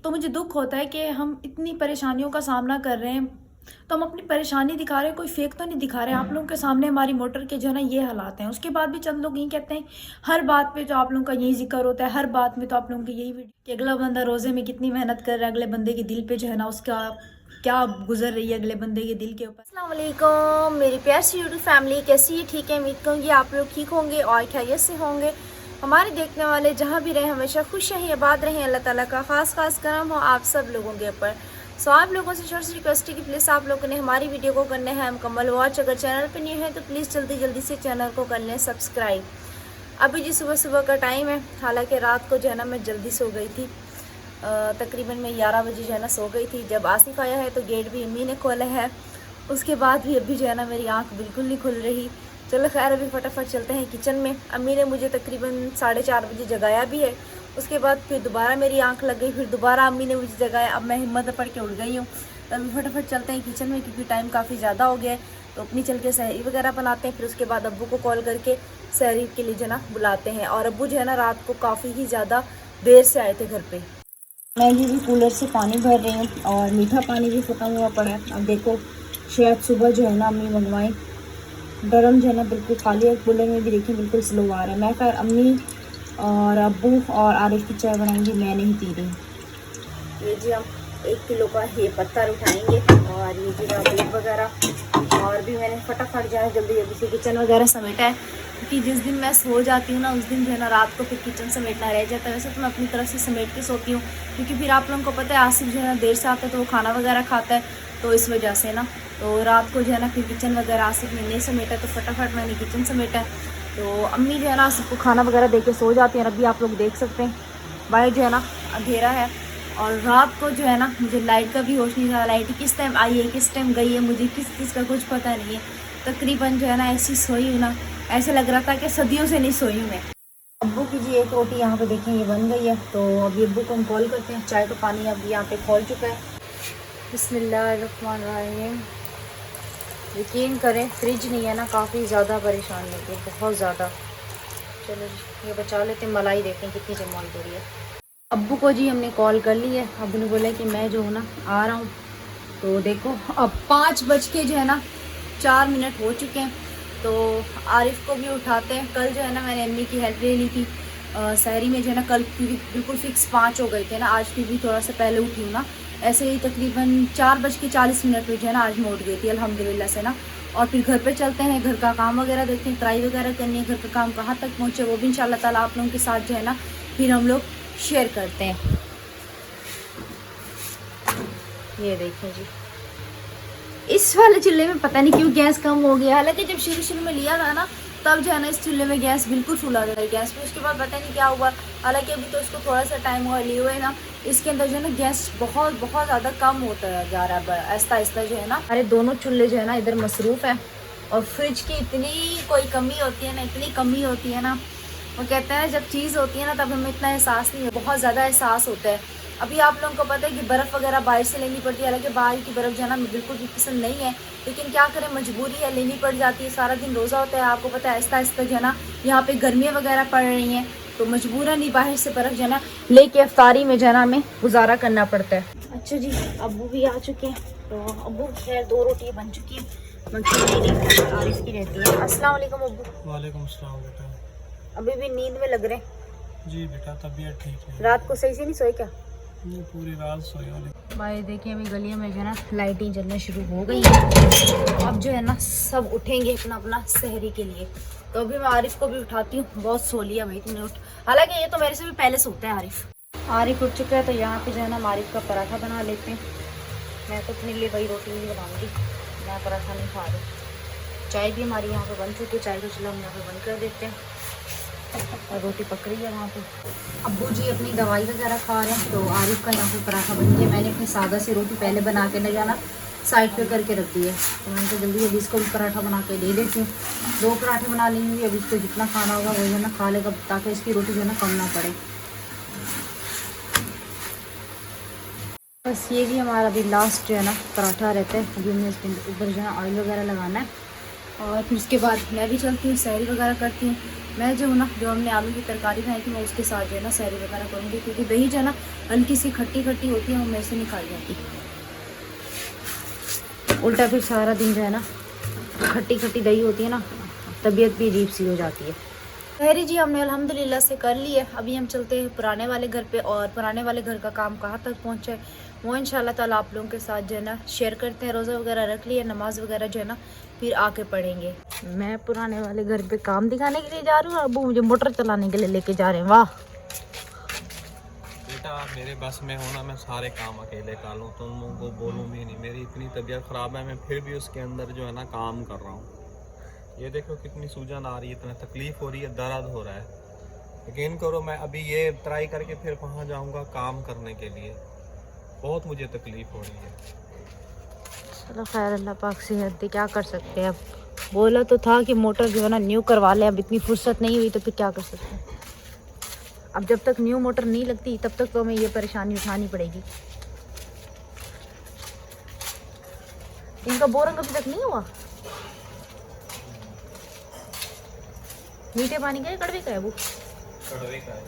तो मुझे दुख होता है कि हम इतनी परेशानियों का सामना कर रहे हैं, तो हम अपनी परेशानी दिखा रहे हैं, कोई फेक तो नहीं दिखा रहे हैं। आप लोगों के सामने हमारी मोटर के जो है ना ये हालात हैं। उसके बाद भी चंद लोग यही कहते हैं, हर बात पे तो आप लोगों का यही जिक्र होता है, हर बात में तो आप लोगों की यही वीडियो कि अगला बंदा रोज़े में कितनी मेहनत कर रहा है, अगले बंदे के दिल पे जो है ना उसका क्या गुजर रही है अगले बंदे के दिल के ऊपर। अस्सलाम वालेकुम मेरी प्यार सी यूट्यूब फैमिली, कैसी है? ठीक है, उम्मीद करूँगी आप लोग ठीक होंगे और खैरियत से होंगे। हमारे देखने वाले जहाँ भी रहे हमेशा खुश रहें, आबाद रहें। अल्लाह ताला का खास करम हो आप सब लोगों के ऊपर। सो आप लोगों से छोटी सी रिक्वेस्ट है कि प्लीज़ आप लोगों ने हमारी वीडियो को करना है मुकम्मल वॉच। अगर चैनल पर न्यू है तो प्लीज़ जल्दी से चैनल को कर लें सब्सक्राइब। अभी जी सुबह का टाइम है, हालाँकि रात को जो है ना मैं जल्दी सो गई थी। तकरीबन मैं 11 बजे जो है ना सो गई थी। जब आसिफ आया है तो गेट भी अम्मी ने खोला है, उसके बाद भी अभी जो है ना मेरी आंख बिल्कुल नहीं खुल रही। चलो खैर, अभी फटाफट चलते हैं किचन में। अम्मी ने मुझे तकरीबन 4:30 बजे जगाया भी है। उसके बाद फिर दोबारा मेरी आंख लग गई, फिर दोबारा अम्मी ने मुझे जगाया। अब मैं हिम्मत पड़ के उठ गई हूँ। तो अभी फटाफट चलते हैं किचन में क्योंकि टाइम काफ़ी ज़्यादा हो गया है। तो अपनी चल के सहरी वगैरह बनाते हैं, फिर उसके बाद अब्बू को कॉल करके सहरी के लिए जो है ना बुलाते हैं। और अब्बू जो है ना रात को काफ़ी ही ज़्यादा देर से आए थे घर पर। मैं ये भी कूलर से पानी भर रही हूँ और मीठा पानी भी खत्म हुआ पड़ा है। अब देखो शायद सुबह जो है ना अम्मी मंगवाएं। ड्रम जो है ना बिल्कुल खाली है, कूलर में भी देखिए बिल्कुल स्लो आ रहा है। मैं खैर अम्मी और अब्बू और आरिफ की चाय बनाएंगी, मैं नहीं पी रही। ये जी हम 1 किलो का ये पत्थर उठाएंगे और ये जी दूध वगैरह। और भी मैंने फटाफट जो है जल्दी से किचन वगैरह समेटा है क्योंकि जिस दिन मैं सो जाती हूँ ना उस दिन जो है ना रात को फिर किचन समेटना रह जाता है। वैसे तो मैं अपनी तरफ से समेट के सोती हूँ क्योंकि फिर आप लोगों को पता है आसिफ जो है ना देर से आता है तो वो खाना वगैरह खाता है, तो इस वजह से ना तो रात को जो है ना फिर किचन वगैरह आसिफ ने नहीं समेटा तो फटाफट मैंने किचन समेटा। तो अम्मी जो है ना आसिफ को खाना वगैरह दे के सो जाती हैं। अभी आप लोग देख सकते हैं बाहर जो है ना अंधेरा है और रात को जो है ना मुझे लाइट का भी होश नहीं था। लाइट किस टाइम आई है किस टाइम गई है मुझे किस चीज़ का कुछ पता नहीं है। तकरीबन जो है ना ऐसी सोई हूँ ना, ऐसे लग रहा था कि सदियों से नहीं सोई हूँ मैं। अब्बू की जी एक रोटी यहाँ पे देखें ये बन गई है, तो अभी अब्बू को हम कॉल करते हैं। चाय का पानी अब यहाँ पे खोल चुका है। बिस्मिल्लाहिर्रहमानिर्रहीम। यकीन करें फ्रिज नहीं है ना, काफ़ी ज़्यादा परेशानी होती है, बहुत ज़्यादा। चलो जी ये बचा लेते हैं, मलाई देखें कितनी जमाल हो रही है। अब्बू को जी हमने कॉल कर ली है। अब्बू ने बोला कि मैं जो हूँ ना आ रहा हूँ। तो देखो अब 5 बज के जो है ना 4 मिनट हो चुके हैं। तो आरिफ को भी उठाते हैं। कल जो है ना मैंने अम्मी की हेल्प ले ली थी सहरी में जो है ना। कल क्योंकि बिल्कुल फिक्स 5 हो गए थे ना, आज फिर भी थोड़ा सा पहले उठी हूँ ना। ऐसे ही तकरीबन 4:40 में जो है ना आज मैं उठ गई थी अल्हम्दुलिल्लाह से ना। और फिर घर पे चलते हैं, घर का काम वगैरह देखते हैं, ट्राई वगैरह करनी है। घर का काम कहाँ तक पहुँचे वो भी इंशाल्लाह ताला आप लोगों के साथ जो है ना फिर हम लोग शेयर करते हैं। ये देखें जी इस वाले चूल्हे में पता नहीं क्यों गैस कम हो गया। हालांकि जब शुरू में लिया था ना तब जो है ना इस चूल्हे में गैस बिल्कुल फुल आ गया गैस पे। उसके बाद पता नहीं क्या हुआ, हालांकि अभी तो इसको थोड़ा सा टाइम हुआ लिए हुए ना, इसके अंदर जो है ना गैस बहुत ज़्यादा कम होता जा रहा है आहिस्ता आहिस्ता जो है ना। अरे दोनों चूल्हे जो है ना इधर मसरूफ़ है और फ्रिज की इतनी कोई कमी होती है ना, इतनी कमी होती है ना। वो कहते हैं जब चीज़ होती है ना तब हमें इतना एहसास नहीं है, बहुत ज़्यादा एहसास होता है। अभी आप लोगों को पता है कि बर्फ़ वगैरह बाहर से लेनी पड़ती है, हालांकि बाहर की बर्फ़ जो है ना बिल्कुल भी पसंद नहीं है, लेकिन क्या करें मजबूरी है, लेनी पड़ जाती है। सारा दिन रोज़ा होता है, आपको पता है आहिस्ता आहिस्ता जो है ना यहाँ पे गर्मियाँ वगैरह पड़ रही हैं, तो मजबूरन ही बाहर से बर्फ़ जो है ना लेके अफ्तारी में जो है ना हमें गुजारा करना पड़ता है। अच्छा जी अब्बू भी आ चुके हैं। तो अब्बू खैर 2 रोटी बन चुकी है, आरिफ की रहती है। अस्सलाम वालेकुम अब्बू। वालेकुम अस्सलाम बेटा। अभी भी नींद में लग रहे हैं? जी बेटा तबीयत ठीक है। रात को सही से नहीं सोए क्या? नहीं पूरी रात सोए वाले। भाई देखिए अभी गलियों में जो है ना लाइटें जलना शुरू हो गई है। अब जो है ना सब उठेंगे अपना अपना सहरी के लिए। तो अभी मैं आरिफ को भी उठाती हूँ, बहुत सो लिया भाई तुमने उठ। हालांकि ये तो मेरे से भी पहले सोता है आरिफ। आरिफ उठ चुका है तो यहाँ पे जो है ना हम आरिफ का पराठा बना लेते हैं। मैं तो अपने लिए वही रोटी नहीं बनाऊँगी, मैं पराठा नहीं खा रही। चाय भी हमारी यहाँ पर बन चुकी है, चाय का चूल्हा हम यहाँ पर बंद कर देते हैं और रोटी पक रही है वहाँ पे। अब्बू जी अपनी दवाई वगैरह खा रहे हैं, तो आरिफ का यहाँ पे पराठा बन गया। मैंने अपनी सादा सी रोटी पहले बना के न जाना साइड पे करके रख दी है, तो मैंने तो जल्दी जल्दी इसको भी पराठा बना के दे देती हूँ। 2 पराठे बना लेंगी, अभी इसको जितना खाना होगा वो जो ना खा लेगा ताकि इसकी रोटी जो है ना कम ना पड़े। बस ये भी हमारा अभी लास्ट जो है ना पराठा रहता है। अभी हमें इसके ऊपर जो है ऑयल वगैरह लगाना है और फिर उसके बाद मैं भी चलती हूँ सहरी वगैरह करती हूँ। मैं जो हूँ ना, जो हमने आलू की तरकारी बनाई थी, मैं उसके साथ जो है ना सैरी वगैरह करूँगी, क्योंकि दही जो है ना हल्की सी खट्टी खट्टी होती है, वो मेरे से नहीं खाई जाती। उल्टा फिर सारा दिन जो है ना खट्टी खट्टी दही होती है ना, तबीयत भी अजीब सी हो जाती है। सहरी जी हमने अल्हम्दुलिल्लाह से कर ली है। अभी हम चलते हैं पुराने वाले घर पे, और पुराने वाले घर का काम कहाँ तक पहुँचा है वो इंशाल्लाह ताला आप लोगों के साथ जो है ना शेयर करते हैं। रोज़ा वगैरह रख लिया, नमाज वगैरह जो है ना फिर आके पढ़ेंगे। मैं पुराने वाले घर पे काम दिखाने के लिए जा रही हूँ, अबू मुझे मोटर चलाने के लिए लेके जा रहे हैं। वाह बेटा मेरे बस में होना, मैं सारे काम अकेले कर लूँ, तुम लोगों को बोलूँ भी नहीं। मेरी इतनी तबीयत ख़राब है, मैं फिर भी उसके अंदर जो है ना काम कर रहा हूँ। ये देखो कितनी सूजन आ रही है, इतना तकलीफ़ हो रही है, दर्द हो रहा है। यकीन करो मैं अभी ये ट्राई करके फिर वहाँ जाऊँगा काम करने के लिए। बहुत मुझे तकलीफ़ हो रही है। चलो खैर, अल्लाह पाक सेहत दे, क्या कर सकते हैं। अब बोला तो था कि मोटर जो है ना न्यू करवा लें, अब इतनी फुर्सत नहीं हुई तो फिर क्या कर सकते हैं। अब जब तक न्यू मोटर नहीं लगती तब तक तो हमें ये परेशानी उठानी पड़ेगी। इनका बोरंग अभी तक नहीं हुआ। मीठे पानी का है कड़वे का है वो? कड़वे का है।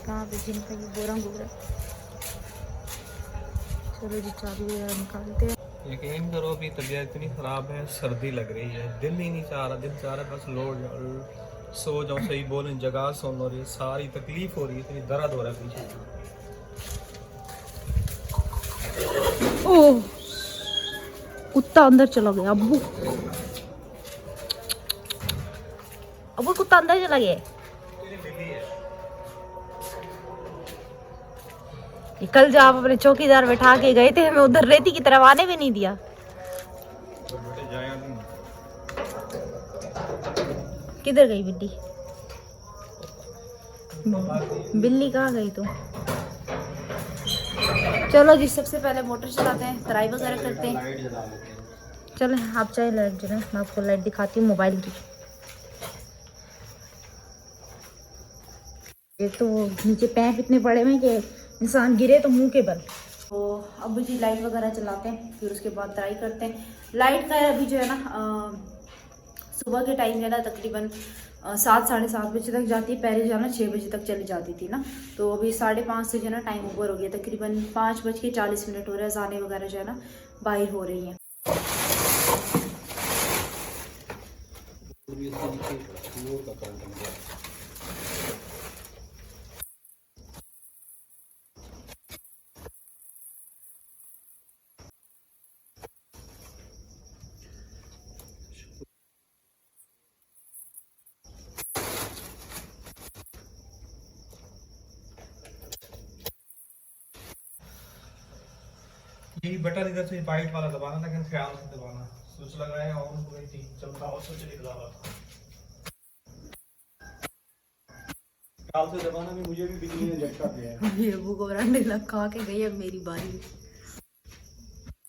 कहाँ पे जिनका ये बोरंग हो रहा है। चलो जी चाबी वगैरह निकालते हैं। यकीन करो अभी तबीयत इतनी ख़राब है, सर्दी लग रही है, दिल ही नहीं चाह रहा, दिल चाह रहा है बस सो जाऊँ, सही बोलें जगह सोन, और ये सारी तकलीफ़ हो रही है, इतनी दर्द हो रहा है पीछे। ओह कुत्ता अंदर चला गया। अब्बू अब्बू कुत्ता अंदर चला गया। ये कल जो आप अपने चौकीदार बैठा के गए थे, हमें उधर रेती की तरफ आने भी नहीं दिया। किधर गई बिल्ली? बिल्ली कहाँ गई तुम? चलो जी सबसे पहले मोटर चलाते हैं, तराई वगैरह करते हैं। चलें आप चाहे लाइट जलाएं, मैं आपको लाइट दिखाती हूँ मोबाइल की। एक तो नीचे पैप इतने पड़े हुए हैं कि इंसान गिरे तो मुंह के बल। तो अब जी लाइट वगैरह चलाते हैं, फिर उसके बाद ट्राई करते हैं। लाइट का अभी जो है ना सुबह के टाइम जो है ना तकरीबन 7 साढ़े 7 बजे तक जाती है। पहले जो है ना 6 बजे तक चली जाती थी ना, तो अभी 5:30 से जो है ना टाइम ओवर हो गया, तकरीबन 5:40 हो रहा है। जाने वगैरह जो है ना बाहर हो रही हैं। यही बटन इधर से वाइट वाला दबाना, लेकिन ख्याल से दबाना। स्विच लगाया ऑन हो गई थी, चलता और स्विच निकला हुआ था। ख्याल से दबाना भी, मुझे भी बिजली ने झटका दिया है। ये वो गोरांडे लग खा के गई है, मेरी बारी।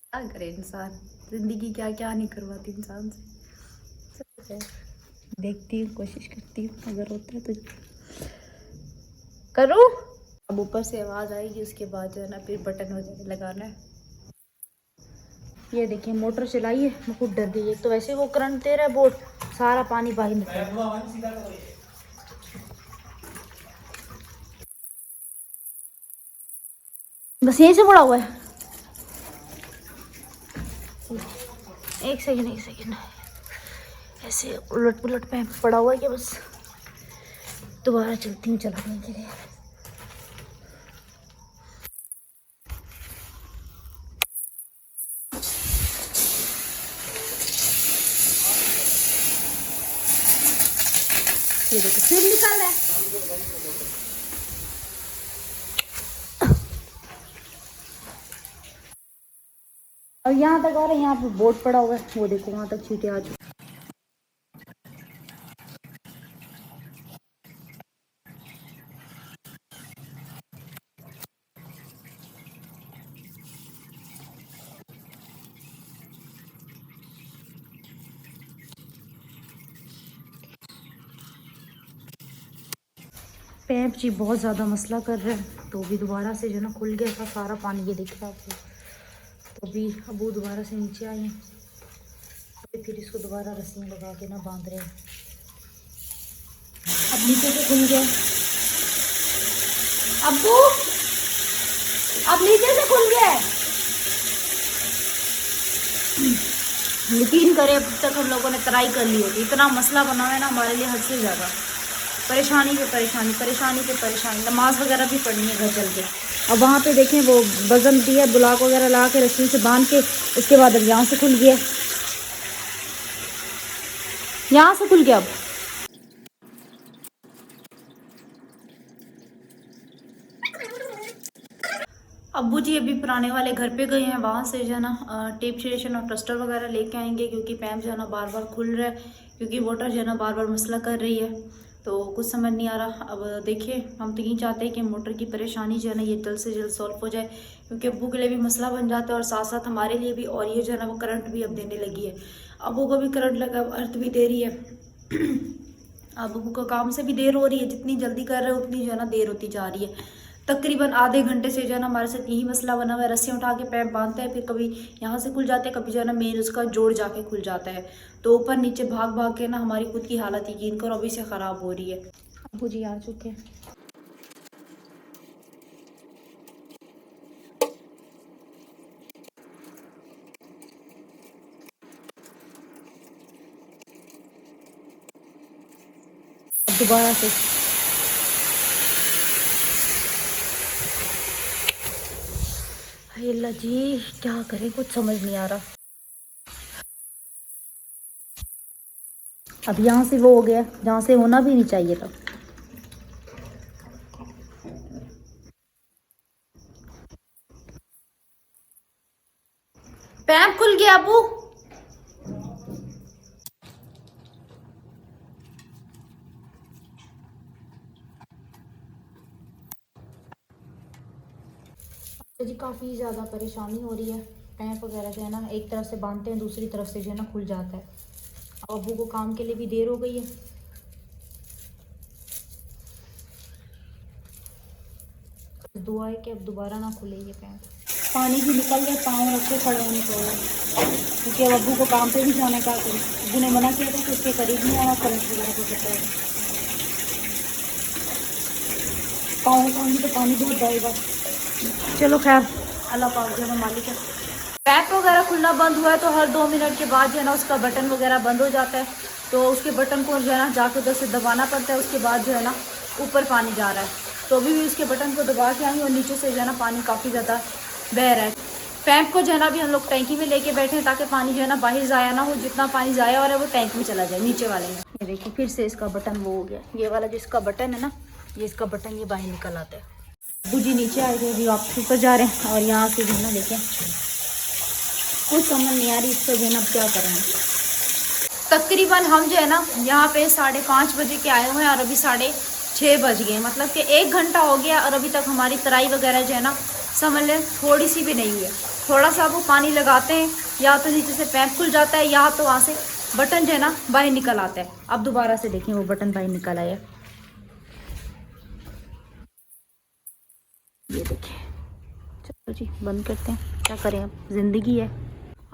क्या करे इंसान, जिंदगी क्या क्या नहीं करवाती इंसान से। देखती हूँ, कोशिश करती हूँ, अगर होता है तो करूँ। अब ऊपर से आवाज़ आएगी, उसके बाद जो है ना फिर बटन वगैरह लगाना है। ये देखिए मोटर चलाई है, मैं खुद डर गई। एक तो वैसे वो करंट दे रहा है बोर्ड, सारा पानी बाहर निकल रहा है। बस यहीं से पड़ा हुआ है। एक सेकंड ऐसे उलट पुलट पे पड़ा हुआ है कि बस दोबारा चलती हूँ चलाने के लिए। ये देखो फिर निकल रहा है। और यहाँ तक आ रहा है, यहाँ पे बोर्ड पड़ा हुआ है, वो देखो वहाँ तक छींटे आ चुकी। पैप जी बहुत ज़्यादा मसला कर रहा है, तो भी दोबारा से जो ना खुल गया था सारा पानी, ये दिख रहा है आपको। तो अभी अबू दोबारा से नीचे आए हैं। फिर इसको दोबारा रस्सियाँ लगा के ना बांध रहे हैं। अब नीचे से खुल गया अब्बू, अब नीचे से खुल गया है। यकीन करें अब तक हम लोगों ने ट्राई कर ली होती, इतना मसला बना है ना हमारे लिए हद से ज़्यादा। परेशानी पे परेशानी, परेशानी पे परेशानी। नमाज वगैरह भी पढ़नी है घर चल के। अब वहाँ पे देखें वो वजन दिया, ब्लॉक वगैरह ला के रस्सी से बांध के, उसके बाद अब यहाँ से खुल गया, यहाँ से खुल गया। अब अब्बू जी अभी पुराने वाले घर पे गए हैं, वहाँ से जो है ना टेप स्टेशन और ट्रस्टर वगैरह लेके आएंगे, क्योंकि पैप जो है ना बार बार खुल रहा है, क्योंकि मोटर जो है ना बार बार मसला कर रही है, तो कुछ समझ नहीं आ रहा। अब देखिए हम तो यही चाहते हैं कि मोटर की परेशानी जो है ना ये जल्द से जल्द सॉल्व हो जाए, क्योंकि अब्बू के लिए भी मसला बन जाता है और साथ साथ हमारे लिए भी। और ये जो है ना वो करंट भी अब देने लगी है, अब्बू को भी करंट लगा, अर्थ भी दे रही है। अब अब्बू का काम से भी देर हो रही है, जितनी जल्दी कर रहे हैं उतनी जो है ना देर होती जा रही है। तकरीबन आधे घंटे से जो है ना हमारे साथ यही मसला बना हुआ है। रस्सियाँ उठा के पैप बांधते हैं, फिर कभी यहाँ से खुल जाते हैं, कभी जो है ना मेन उसका जोड़ जाके खुल जाता है, तो ऊपर नीचे भाग भाग के ना हमारी खुद की हालत यकीन करो अभी से ख़राब हो रही है। अब्बू जी आ चुके हैं। दोबारा से अल्लाह जी क्या करें, कुछ समझ नहीं आ रहा। अब यहाँ से वो हो गया जहाँ से होना भी नहीं चाहिए था। पैप खुल गया अबू। जी काफ़ी ज़्यादा परेशानी हो रही है, पैप वगैरह जो है ना एक तरफ से बांधते हैं, दूसरी तरफ से जो है ना खुल जाता है। अब अबू को काम के लिए भी देर हो गई है। दुआ है कि अब दोबारा ना खुले ये पैप। पानी भी निकल गया, पाँव रखे खड़े होने को, क्योंकि अब अबू को काम पे भी जाने का, अबू ने मना किया था कि उसके करीब नहीं आना करंट वगैरह को चक्कर है। पाँव तो पानी बहुत जाएगा। चलो खैर अल्लाह पाक जो है मालिक है। पैप वगैरह खुलना बंद हुआ है तो हर 2 मिनट के बाद जो है ना उसका बटन वगैरह बंद हो जाता है, तो उसके बटन को जो है ना जाके उधर से दबाना पड़ता है। उसके बाद जो है ना ऊपर पानी जा रहा है, तो अभी भी उसके बटन को दबा के आई और नीचे से जो है ना पानी काफ़ी ज़्यादा बह रहा है। पैप को जो है ना अभी हम लोग टैंकी में लेके बैठे हैं, ताकि पानी जो है ना बाहर ज़ाया ना हो, जितना पानी ज़ाया हो रहा है वो टैंक में चला जाए नीचे वाले में। ये देखिए फिर से इसका बटन वो हो गया, ये वाला जो इसका बटन है ना, ये इसका बटन ये बाहर निकल आता है। अब्बू जी नीचे आए थे, अभी वापस ऊपर जा रहे हैं और यहाँ से जो है ना देखें कुछ समझ नहीं आ रही इससे जो है ना क्या करें। तकरीबन हम जो है ना यहाँ पे 5:30 बजे के आए हुए हैं और अभी 6:30 बज गए, मतलब कि 1 घंटा हो गया और अभी तक हमारी तराई वगैरह जो है ना समझ लें थोड़ी सी भी नहीं हुई है। थोड़ा सा वो पानी लगाते हैं, या तो नीचे से पैप खुल जाता है या तो वहाँ से बटन जो है ना बाहर निकल आता है। अब दोबारा से देखें वो बटन बाहर निकल आया, ये देखिए। चलो जी बंद करते हैं, क्या करें अब ज़िंदगी है।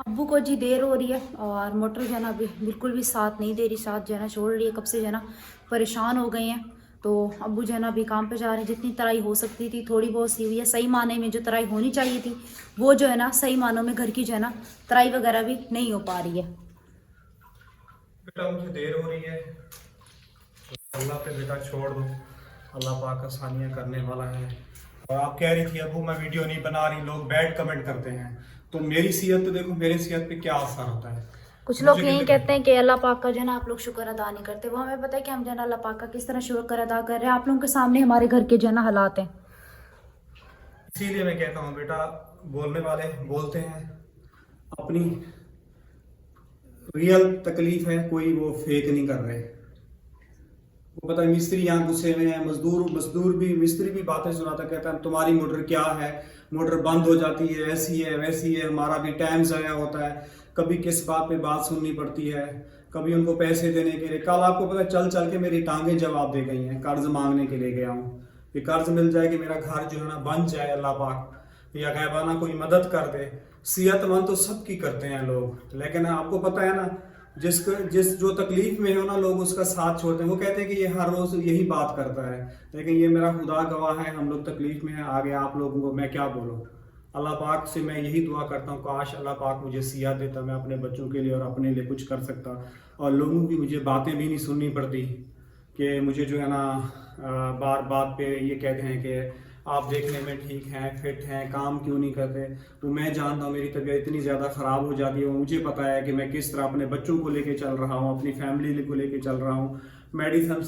अब्बू को जी देर हो रही है और मोटर जो है ना अभी बिल्कुल भी साथ नहीं दे रही, साथ जो है ना छोड़ रही है, कब से जो है ना परेशान हो गए हैं। तो अब्बू जो है ना अभी काम पे जा रहे हैं। जितनी तराई हो सकती थी थोड़ी बहुत सी हुई है, सही माने में जो तराई होनी चाहिए थी वो जो है ना सही मानों में घर की जो है ना तराई वगैरह भी नहीं हो पा रही है। बेटा मुझे देर हो रही है, अल्लाह पे बेटा छोड़ दो, अल्लाह पाक आसानियाँ करने वाला है। और आप कह रही थी अबू मैं वीडियो नहीं बना रही, लोग बैड कमेंट करते हैं, तो मेरी सेहत तो देखो, मेरी सेहत पे क्या असर होता है। कुछ लोग यही कहते हैं कि अल्लाह पाक का जो है ना आप लोग शुक्र अदा नहीं करते। वो हमें पता है कि हम जो है ना अल्लाह पाक का किस तरह शुक्र अदा कर रहे हैं। आप लोगों के सामने हमारे घर के जो है ना हालात हैं, इसीलिए मैं कहता हूँ बेटा, बोलने वाले बोलते हैं, अपनी रियल तकलीफ है, कोई वो फेक नहीं कर रहे। वो पता है मिस्त्री यहाँ गुस्से में है, मिस्त्री भी बातें सुनाता, कहता है तुम्हारी मोटर क्या है, मोटर बंद हो जाती है, ऐसी है वैसी है, हमारा भी टाइम ज़ाया होता है, कभी किस बात पे बात सुननी पड़ती है, कभी उनको पैसे देने के लिए। कल आपको पता है चल चल के मेरी टांगें जवाब दे गई हैं, कर्ज मांगने के लिए गया हूँ कि कर्ज मिल जाए कि मेरा घर जो है ना बन जाए, अल्लाह पाक या गैबाना कोई मदद कर दे। सेहतमंद तो सबकी करते हैं लोग, लेकिन आपको पता है ना जिस जो तकलीफ में हो ना लोग उसका साथ छोड़ते हैं। वो कहते हैं कि ये हर रोज यही बात करता है, लेकिन ये मेरा खुदा गवाह है, हम लोग तकलीफ में हैं। आगे आप लोगों को मैं क्या बोलूँ। अल्लाह पाक से मैं यही दुआ करता हूँ, काश अल्लाह पाक मुझे सिया देता, मैं अपने बच्चों के लिए और अपने लिए कुछ कर सकता, और लोगों की मुझे बातें भी नहीं सुननी पड़ती कि मुझे जो है ना बार बात पे ये कहते हैं कि आप देखने में ठीक हैं, फिट हैं, काम क्यों नहीं करते। तो मैं जानता हूँ मेरी तबीयत इतनी ज़्यादा ख़राब हो जाती है, मुझे पता है कि मैं किस तरह अपने बच्चों को लेके चल रहा हूँ, अपनी फैमिली को लेके चल रहा हूँ। मेडिसिन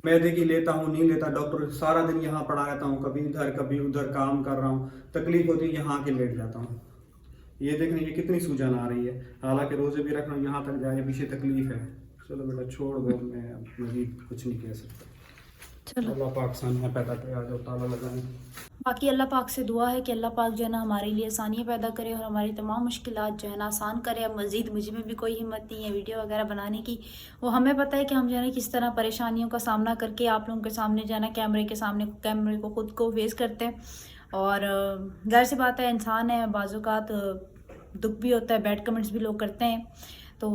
मैदे की लेता हूँ, नहीं लेता, डॉक्टर सारा दिन यहाँ पड़ा रहता हूँ, कभी इधर कभी उधर काम कर रहा हूँ, तकलीफ होती है यहाँ के लेट जाता हूँ। ये देख रहे हैं ये कितनी सूजन आ रही है, हालांकि रोज़े भी रख रहा हूँ, यहाँ तक जाए पीछे तकलीफ है। चलो बेटा छोड़ दो, मैं मजीद कुछ नहीं कह सकता। चलो अल्लाह पाक सानिया पैदा करे, आ जाओ ताला लगाएं। बाकी अल्लाह पाक से दुआ है कि अल्लाह पाक जो है ना हमारे लिए आसानियाँ पैदा करे और हमारी तमाम मुश्किलात जो है ना आसान करे। अब मज़ीद मुझ में भी कोई हिम्मत नहीं है वीडियो वगैरह बनाने की। वो हमें पता है कि हम जो है ना किस तरह परेशानियों का सामना करके आप लोगों के सामने जो है ना कैमरे को खुद को फेस करते हैं। और ज़ाहिर सी बात है, इंसान है, बाज़-औक़ात दुख भी होता है, बैड कमेंट्स भी लोग करते हैं। तो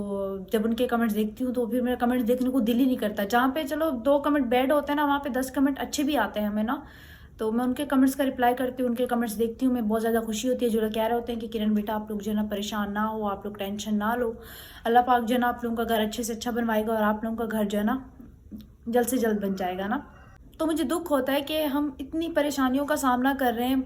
जब उनके कमेंट्स देखती हूँ तो फिर मेरा कमेंट्स देखने को दिल ही नहीं करता। जहाँ पे चलो 2 कमेंट बैड होते हैं ना, वहाँ पे 10 कमेंट अच्छे भी आते हैं हमें ना, तो मैं उनके कमेंट्स का रिप्लाई करती हूँ, उनके कमेंट्स देखती हूँ, मैं बहुत ज़्यादा खुशी होती है। जो लोग कह रहे होते हैं कि किरण बेटा आप लोग जो है ना परेशान ना हो, आप लोग टेंशन ना लो, अल्लाह पाक जो है ना आप लोगों का घर अच्छे से अच्छा बनवाएगा और आप लोगों का घर जो है ना जल्द से जल्द बन जाएगा ना। तो मुझे दुख होता है कि हम इतनी परेशानियों का सामना कर रहे हैं,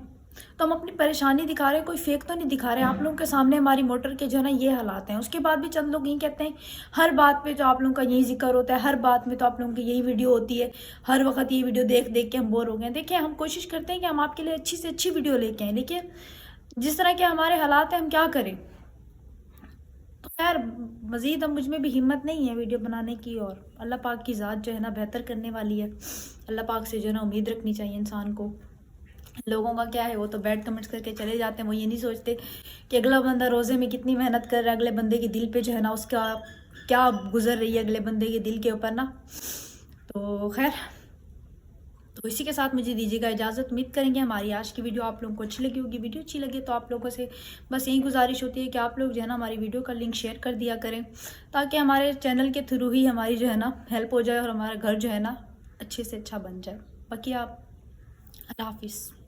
तो हम अपनी परेशानी दिखा रहे हैं, कोई फेक तो नहीं दिखा रहे। आप लोगों के सामने हमारी मोटर के जो है ना ये हालात हैं। उसके बाद भी चंद लोग यही कहते हैं, हर बात पे तो आप लोगों का यही जिक्र होता है, हर बात में तो आप लोगों की यही वीडियो होती है, हर वक्त ये वीडियो देख देख के हम बोर हो गए हैं। देखिए हम कोशिश करते हैं कि हम आपके लिए अच्छी से अच्छी वीडियो लेके आएँ, लेकिन जिस तरह के हमारे हालात हैं हम क्या करें। तो खैर मज़ीद अब मुझ में भी हिम्मत नहीं है वीडियो बनाने की, और अल्लाह पाक की ज़ात जो है ना बेहतर करने वाली है। अल्लाह पाक से जो है ना उम्मीद रखनी चाहिए इंसान को। लोगों का क्या है, वो तो बैड कमेंट्स करके चले जाते हैं। वो ये नहीं सोचते कि अगला बंदा रोज़े में कितनी मेहनत कर रहा है, अगले बंदे के दिल पे जो है ना उसका क्या गुजर रही है अगले बंदे के दिल के ऊपर ना। तो खैर, तो इसी के साथ मुझे दीजिएगा इजाज़त। उम्मीद करेंगे हमारी आज की वीडियो आप लोगों को अच्छी लगी होगी। वीडियो अच्छी लगे तो आप लोगों से बस यही गुजारिश होती है कि आप लोग जो है ना हमारी वीडियो का लिंक शेयर कर दिया करें, ताकि हमारे चैनल के थ्रू ही हमारी जो है ना हेल्प हो जाए और हमारा घर जो है ना अच्छे से अच्छा बन जाए। बाकी आप अल्लाह हाफिज़।